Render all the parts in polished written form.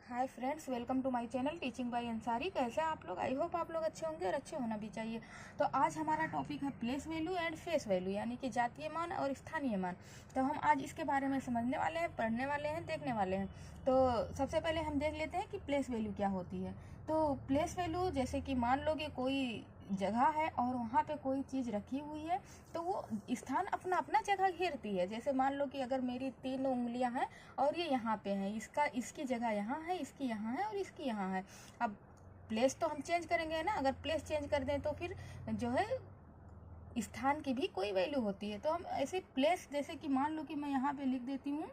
Hi friends, welcome to my channel teaching by Ansari. कैसे हैं आप लोग? आई होप आप लोग अच्छे होंगे और अच्छे होना भी चाहिए। तो आज हमारा टॉपिक है place value and face value, यानी कि जातीय मान और स्थानीय मान। तो हम आज इसके बारे में समझने वाले हैं, पढ़ने वाले हैं, देखने वाले हैं। तो सबसे पहले हम देख लेते हैं कि प्लेस वैल्यू क्या होती है। तो प्लेस वैल्यू जैसे कि मान लो कि कोई जगह है और वहाँ पे कोई चीज़ रखी हुई है, तो वो स्थान अपना अपना जगह घेरती है। जैसे मान लो कि अगर मेरी 3 उंगलियां हैं और ये यहाँ पे है, इसकी जगह यहाँ है, इसकी यहाँ है और इसकी यहाँ है। अब प्लेस तो हम चेंज करेंगे ना, अगर प्लेस चेंज कर दें तो फिर जो है स्थान की भी कोई वैल्यू होती है। तो हम ऐसे प्लेस, जैसे कि मान लो कि मैं यहाँ पे लिख देती हूँ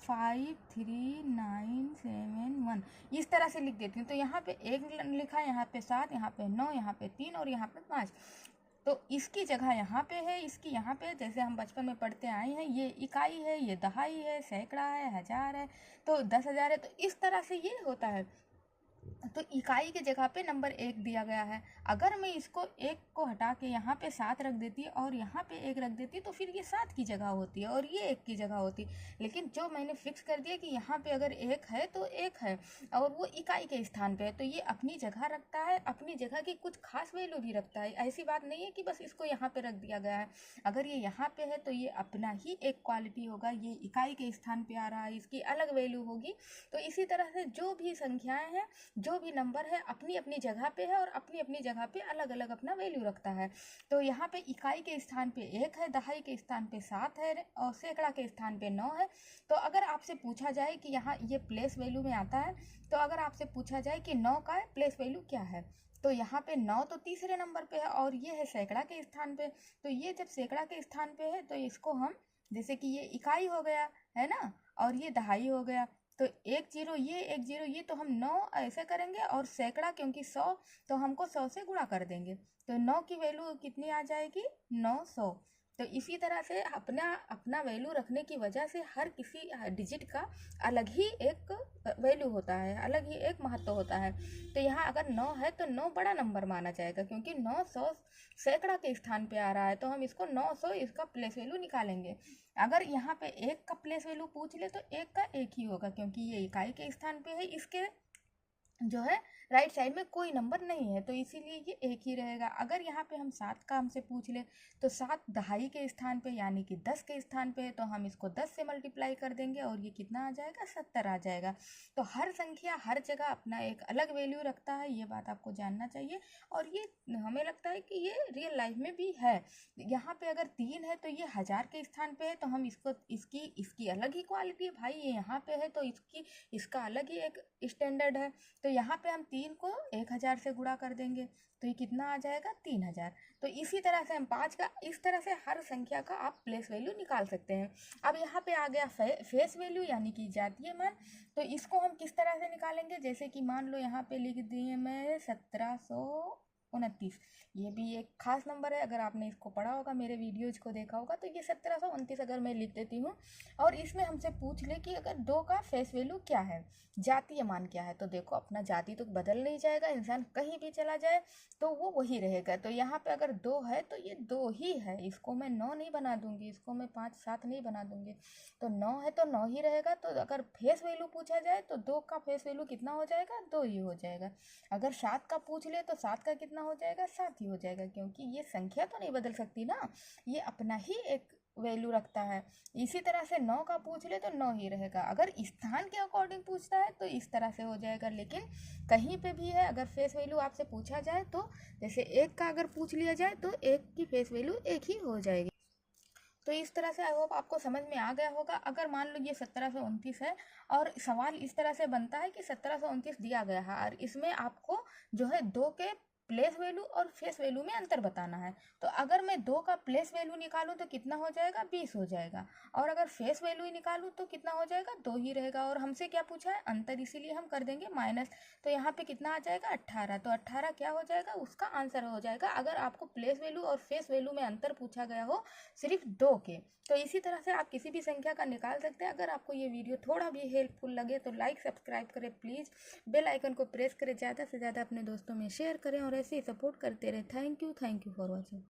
53971, इस तरह से लिख देती हूँ। तो यहाँ पे 1 लिखा है, यहाँ पे 7, यहाँ पे 9, यहाँ पे 3 और यहाँ पे 5। तो इसकी जगह यहाँ पे है, इसकी यहाँ पे, जैसे हम बचपन में पढ़ते आए हैं, ये इकाई है, ये दहाई है, सैकड़ा है, हजार है, तो 10,000 है। तो इस तरह से ये होता है। तो इकाई के जगह पे नंबर 1 दिया गया है। अगर मैं इसको 1 को हटा के यहाँ पे 7 रख देती और यहाँ पे 1 रख देती तो फिर ये 7 की जगह होती है और ये 1 की जगह होती। लेकिन जो मैंने फिक्स कर दिया कि यहाँ पे अगर 1 है तो 1 है और वो इकाई के स्थान पे है, तो ये अपनी जगह रखता है, अपनी जगह की कुछ खास वैल्यू भी रखता है। ऐसी बात नहीं है कि बस इसको यहाँ पे रख दिया गया है। अगर ये यहाँ पे है तो ये अपना ही एक क्वालिटी होगा, ये इकाई के स्थान पे आ रहा है, इसकी अलग वैल्यू होगी। तो इसी तरह से जो भी संख्याएं हैं, जो भी नंबर है, अपनी अपनी जगह पे है और अपनी अपनी जगह पे अलग अलग अपना वैल्यू रखता है। तो यहाँ पे इकाई के स्थान पे 1 है, दहाई के स्थान पे 7 है और सैकड़ा के स्थान पे 9 है। तो अगर आपसे पूछा जाए कि यहाँ ये प्लेस वैल्यू में आता है, तो अगर आपसे पूछा जाए कि 9 का प्लेस वैल्यू क्या है, तो यहाँ पे 9 तो तीसरे नंबर पे है और ये है सैकड़ा के स्थान पे। तो ये जब सैकड़ा के स्थान पे है तो इसको हम, जैसे कि ये इकाई हो गया है ना, और ये दहाई हो गया, तो 1 0 ये 1 0 ये, तो हम 9 ऐसे करेंगे और सैकड़ा क्योंकि 100, तो हमको 100 से गुणा कर देंगे। तो 9 की वैल्यू कितनी आ जाएगी? 900। तो इसी तरह से अपना अपना वैल्यू रखने की वजह से हर किसी डिजिट का अलग ही एक वैल्यू होता है, अलग ही एक महत्व होता है। तो यहाँ अगर 9 है तो 9 बड़ा नंबर माना जाएगा, क्योंकि 900 सैकड़ा के स्थान पे आ रहा है, तो हम इसको 900 इसका प्लेस वैल्यू निकालेंगे। अगर यहाँ पे 1 का प्लेस वैल्यू पूछ ले तो 1 का 1 ही होगा, क्योंकि ये इकाई के स्थान पे है, इसके जो है राइट साइड में कोई नंबर नहीं है, तो इसीलिए ये 1 ही रहेगा। अगर यहाँ पे हम 7 का हमसे पूछ ले तो 7 दहाई के स्थान पे यानी कि 10 के स्थान पे है, तो हम इसको 10 से मल्टीप्लाई कर देंगे और ये कितना आ जाएगा? 70 आ जाएगा। तो हर संख्या हर जगह अपना एक अलग वैल्यू रखता है, ये बात आपको जानना चाहिए। और ये हमें लगता है कि ये रियल लाइफ में भी है। यहाँ पे अगर 3 है तो ये हजार के स्थान पे है, तो हम इसको इसकी अलग ही क्वालिटी है भाई, ये यहाँ पे है तो इसका अलग ही एक स्टैंडर्ड है। तो यहाँ पे हम 3 को 1000 से गुणा कर देंगे, तो ये कितना आ जाएगा? 3000। तो इसी तरह से हम 5 का, इस तरह से हर संख्या का आप प्लेस वैल्यू निकाल सकते हैं। अब यहाँ पे आ गया फेस वैल्यू यानी कि जातीय मान। तो इसको हम किस तरह से निकालेंगे? जैसे कि मान लो यहाँ पे लिख दिए मैं 1729, ये भी एक खास नंबर है। अगर आपने इसको पढ़ा होगा, मेरे वीडियोज को देखा होगा, तो ये 1729 अगर मैं लिख देती हूँ और इसमें हमसे पूछ ले कि अगर 2 का फेस वैल्यू क्या है, जातीय मान क्या है, तो देखो अपना जाति तो बदल नहीं जाएगा, इंसान कहीं भी चला जाए तो वो वही रहेगा। तो यहाँ पे अगर 2 है तो ये 2 ही है, इसको मैं 9 नहीं बना दूंगी, इसको मैं 5 7 नहीं बना दूंगी। तो 9 है तो 9 ही रहेगा। तो अगर फेस वैल्यू पूछा जाए तो 2 का फेस वैल्यू कितना हो जाएगा? 2 ही हो जाएगा। अगर 7 का पूछ ले तो 7 का कितना हो जाएगा? 7 ही हो जाएगा, क्योंकि ये संख्या तो नहीं बदल सकती ना, ये अपना ही एक वैल्यू रखता है। इसी तरह से 9 का पूछ ले तो 9 ही रहेगा। अगर स्थान के अकॉर्डिंग पूछता है तो इस तरह से हो जाएगा, लेकिन कहीं पे भी है अगर फेस वैल्यू आपसे पूछा जाए तो, जैसे 1 का अगर पूछ लिया जाए तो 1 की फेस वैल्यू 1 ही हो जाएगी। तो इस तरह से आई होप आपको समझ में आ गया होगा। अगर मान लो ये 1729 है और सवाल इस तरह से बनता है कि 1729 दिया गया है और इसमें आपको जो है 2 के प्लेस वैल्यू और फेस वैल्यू में अंतर बताना है, तो अगर मैं 2 का प्लेस वैल्यू निकालूं तो कितना हो जाएगा? 20 हो जाएगा। और अगर फेस वैल्यू ही निकालूं तो कितना हो जाएगा? 2 ही रहेगा। और हमसे क्या पूछा है? अंतर, इसीलिए हम कर देंगे माइनस। तो यहाँ पे कितना आ जाएगा? 18। तो 18 क्या हो जाएगा? उसका आंसर हो जाएगा, अगर आपको प्लेस वैल्यू और फेस वैल्यू में अंतर पूछा गया हो सिर्फ 2 के। तो इसी तरह से आप किसी भी संख्या का निकाल सकते हैं। अगर आपको ये वीडियो थोड़ा भी हेल्पफुल लगे तो लाइक सब्सक्राइब करें प्लीज़, बेल आइकन को प्रेस करें, ज़्यादा से ज़्यादा अपने दोस्तों में शेयर करें और ऐसे ही सपोर्ट करते रहें। Thank you for watching.